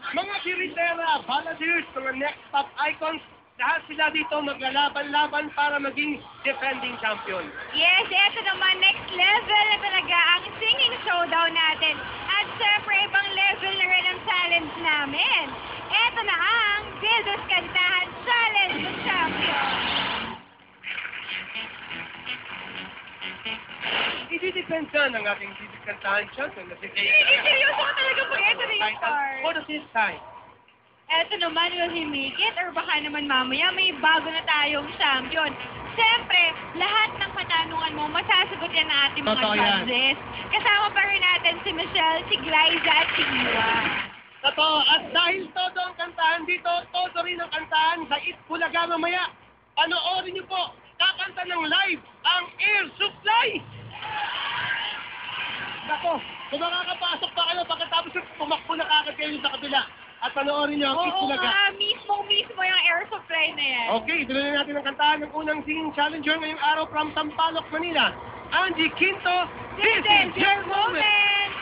Mga Giritera, Balladeers, mga next top icons, lahat sila dito maglalaban-laban para maging defending champion. Yes, eto naman, next level na talaga ang singing showdown natin. At syempre, ibang level na rin ang challenge namin. Eto na ang Gildos Kantahan Challenge with Champion. Ididepensya ng ating kantahan champion na si Jay. Seryoso ko talaga pag eto na yung start. What does this time? Eto naman, will he make it? Or baka naman mamaya may bago na tayong champion. Siyempre, lahat ng katanungan mo, masasagot yan ng ating mga Totoo yan. judges. Kasama pa rin natin si Michelle, si Glyza at si Iwa. Totoo, at dahil todo ang kantahan dito, todo rin ang kantahan sa Itbulaga mamaya. Panoorin niyo po, kakanta ng live ang Air Supply! Nako, kung makakapasok pa kayo, pagkatapos tumakbo na kagad kayo sa kabila. At panoorin niyo ang Oo Itbulaga. nga, mismo yung air supply na yan. Okay, tuloy na natin ang kantahan ng unang singing challenger ngayong araw from Sampaloc, Manila. Angie Quinto, this is your moment!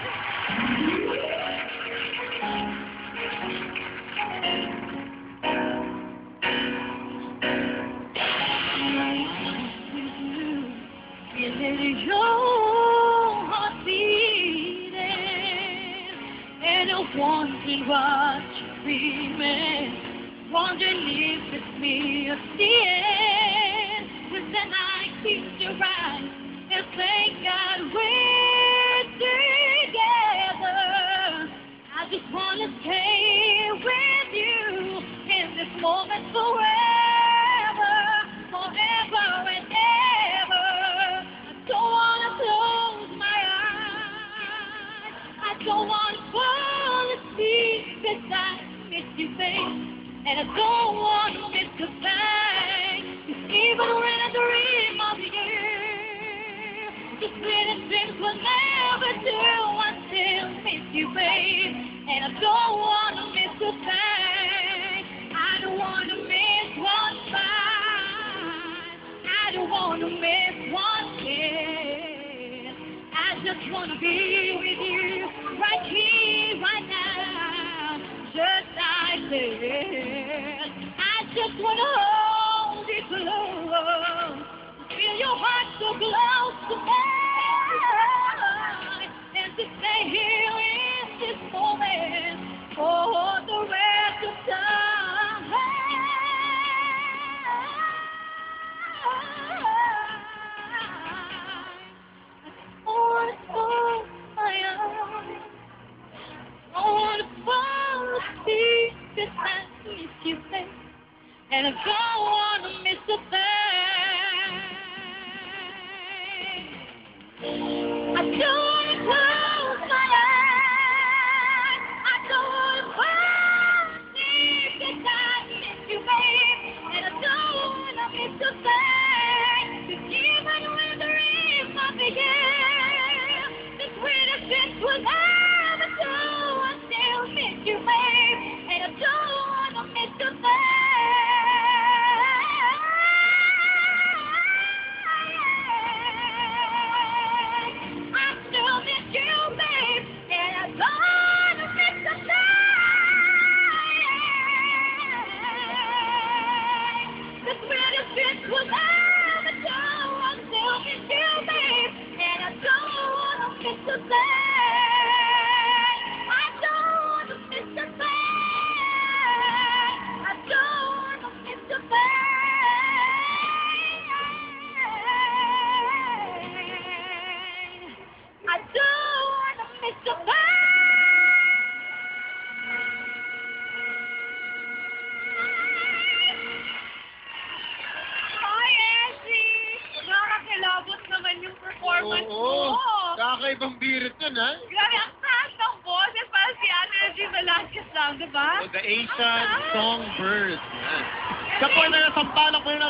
Feeling your heart beating, and I wondering what you're dreaming, wondering if it's me or the end. But then I keep your eyes and thank God we're together. I just wanna stay with you in this moment forever, forever and ever. I don't wanna close my eyes. I don't wanna fall asleep beside miss you, babe. And I don't wanna miss a thing. 'Cause even when I dream of you, the sweetest things will never do until miss you, babe. And I don't wanna miss a thing. I don't wanna miss one fight. I don't wanna miss one kiss. I just wanna be with you right here, right now, just like this. I just wanna hold you close, feel your heart so close to mine, and to stay here in this moment for the rest of time. I wanna close my eyes. I wanna fall asleep beside miss you, babe. And I don't wanna miss a thing. I don't wanna close my eyes. I don't wanna fall asleep beside miss you, babe. And I don't wanna miss a thing. 'Cause even when the dreams of the year, the sweetest things will never do until miss you, babe. And I don't wanna miss a thing. I still miss you, babe. And I don't wanna miss a thing. The sweetest things will never do until miss you, babe. And I don't wanna miss a thing. I don't wanna miss a thing. I don't wanna miss a thing. I don't wanna miss a thing. Hi, Ashley! Nakakilabot naman yung performance mo. Kakaibang birit yun, ha? Grabe, ang taas ng boses. Parang si Ate Regine Velasquez lang, di ba? The Asian Songbird. Yan. Sa po na Sampaloc po yun